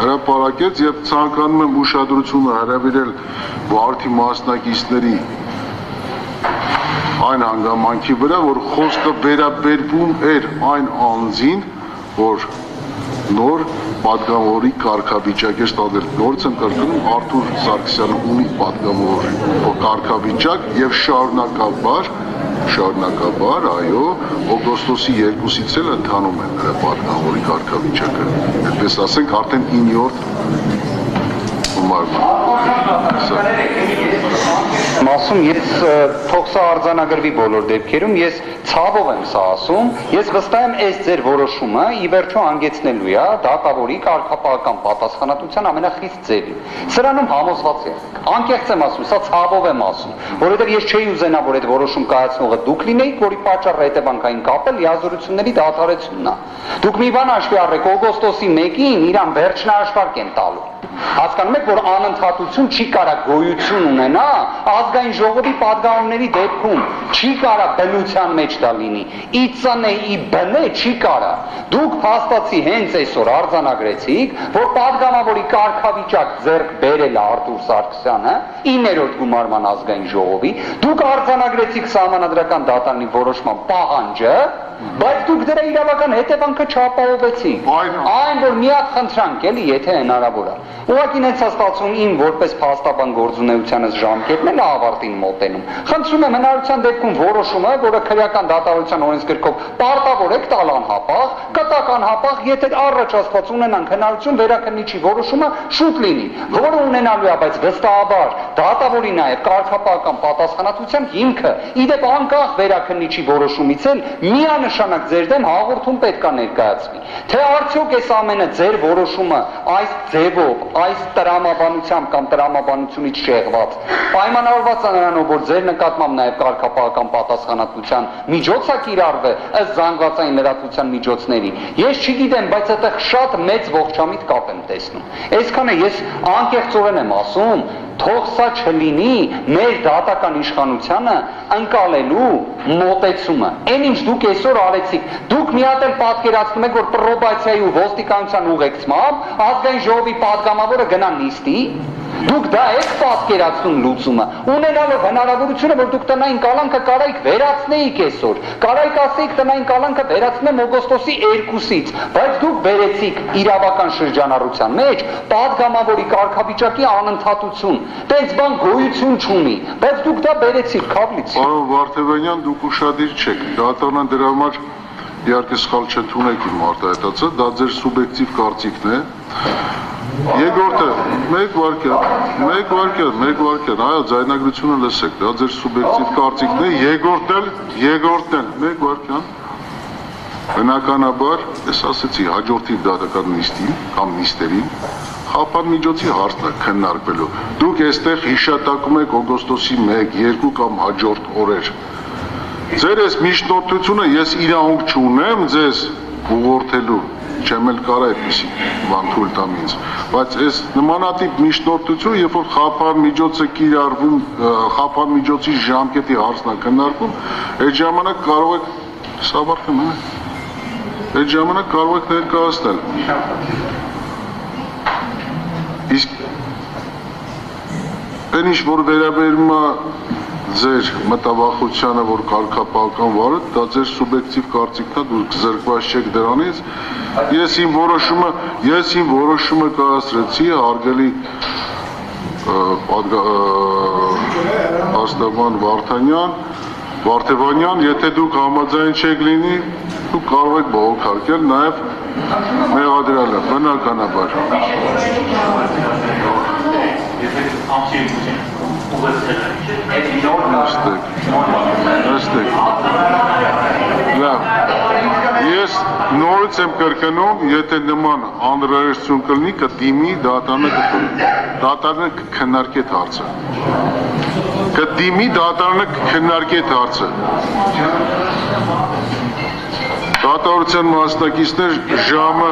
հրապարակեց եւ ցանկանում եմ ուշադրությունը հրավիրել վարդի մասնակիցների այն հանգամանքի վրա, որ խոսքը վերաբերվում էր այն անձին, որ նոր պատգամավորի կարգավիճակ է ստացել։ Նորից եմ կրկնում, Արթուր Սարգսյանը ունի պատգամավորի կարգավիճակ եւ շարունակաբար, այո, օգոստոսի 2-ից էլ ընթանում է նրա պատգամավորի կարգավիճակը։ Այդպես ասենք, արդեն 9-րդ Մասում ես թող սա արձանագրվի բոլոր դեպքերում, ես ցավով եմ սա ասում, ես վստահ եմ այս ձեր որոշումը ի վերջո հանգեցնելու է դատավորի կարգապահական պատասխանատվության ամենախիստ ձևին։ Սրանում համոզված եղեք։ Անկեղծ եմ ասում, սա ցավով եմ ասում, որովհետև ես չէի ուզենա, որ այդ որոշում կայացնողը դուք լինեիք, որի պատճառը հետևանքային կապը լիազորությունների դադարեցումն է։ Դուք մի բան հաշվի առեք, օգոստոսի 1-ին իրան վերջնահաշվարկ են տալու։ Հասկանում եք, որ անընդհատություն չի կարա գոյություն ունենա, ազգային ժողովի պատգամավորների դեպքում չի կարա բնության մեջ դա լինի, ի ծնե, ի բնե չի կարա։ Դուք փաստացի հենց այսօր արձանագրեցիք, որ պատգամավորի կարգավիճակ ձեռք բերել է Արթուր Սարգսյանը 9-րդ գումարման ազգային ժողովի, դուք արձանագրեցիք սահմանադրական դատարանի որոշման պահանջը, բայց դուք դրա իրավական հետևանքը չապահովեցիք։ Այն, որ միակ խնդրանք էլի, եթե հնարավոր է։ Ուղղակի ինձ է ստացվում իմ որպես փաստաբան գործունեությանս ժամկետն էլ ավարտին մոտենում։ Խնդրում եմ հնարավորության դեպքում որոշումը, որը քրեական դատավարության օրենսգրքով պարտավոր եք տալ անհապաղ, կտակ անհապաղ, եթե առաջ Աստված ունենանք հնարավորություն վերաքննիչի որոշումը շուտ լինի, որը ունենալու է, բայց վստահաբար դատավորի նաև կարգապահական պատասխանատվության հիմքը, իդեպ անկախ վերաքննիչի որոշումից էլ միանշանակ ձեր դեմ հաղորդում պետք է ներկայացվի, թե արդյոք այս ամենը ձեր որոշումը այս ձևով, այս տրամաբանությամբ կամ տրամաբանությունից շեղված, պայմանավորված է նրանով, որ ձեր նկատմամբ նաև կարգապահական պատասխանատվության միջոց է կիրառվել ըստ զանգվածային լրատվության միջոցների։ Ես չգիտեմ, բայց այդտեղ շատ մեծ ողջամիտ կապ եմ տեսնում։ Այսքանը ես անկեղծորեն եմ ասում, թող սա չլինի մեր դատական իշխանությանը ընկալելու մոտեցումը։ Այն ինչ դուք այսօր արեցիք, դուք մի հատ էլ պատկերացնում եք, որ պրոբացիայի ու ոստիկանության ուղեկցմամբ ազգային ժողովի պատգամավորը գնա նիստի։ Դուք դա եք պատկերացնում լուծումը, ունենալով հնարավորությունը, որ դուք տնային կալանքը կարայիք վերացնեիք այսօր, կարայիք ասեիք տնային կալանքը վերացնեմ օգոստոսի 2-ից, բայց դուք բերեցիք իրավական շրջանառության մեջ պատգամավորի կարգավիճակի անընդհատություն, տենց բան գոյություն չունի, բայց դուք դա բերեցիք քավլից։ Պարոն Վարդևանյան, դուք ուշադիր չեք, դատարանը դրա համար իհարկե սխալ չընդունեք իմ արտահայտածը, դա ձեր սուբյեկտիվ կարծիքն է։ Երկրորդը, մեկ վարքյան, այո, ձայնագրությունը լսեք, դա ձեր սուբյեկտիվ կարծիքն է, երկրորդն էլ, մեկ վարքյան, բնականաբար, ես ասեցի, հաջորդիվ դատական նիստին կամ նիստերին, խափան միջոցի հարցն է քննարկվելու։ Դուք այստեղ հիշատակում եք օգոստոսի 1, 2 կամ հաջորդ օրեր։ Ձեր այս միջնորդությունը ես իրավունք չունեմ ձեզ ուղղորդելու, չեմ էլ կարա այդպիսի բան թույլ տամ ինձ, բայց այս նմանատիպ միջնորդություն, երբ որ խափան միջոցը կիրառվում, խափան միջոցի ժամկետի հարցն է քննարկվում, այդ ժամանակ կարող եք սավարտեմ, այդ ժամանակ կարող եք ներկայացնել։ Իսկ այն ինչ որ վերաբերում է ձեր մտավախությանը, որ կարգապահական վարը, դա ձեր սուբյեկտիվ կարծիքն է, դուք զրկված չեք դրանից։ Ես իմ որոշումը կայացրեցի, հարգելի փաստաբան Վարդևանյան, եթե դուք համաձայն չեք լինի, դուք կարող եք բողոքարկել, նաև մեղադրել է, բնականաբար։ Նստեք, լավ, ես նորից եմ կրկնում, եթե նման անհրաժեշտություն կլինի, կդիմի դատարանը կքննարկի այդ հարցը, դատավորության մասնակիցներ ժամը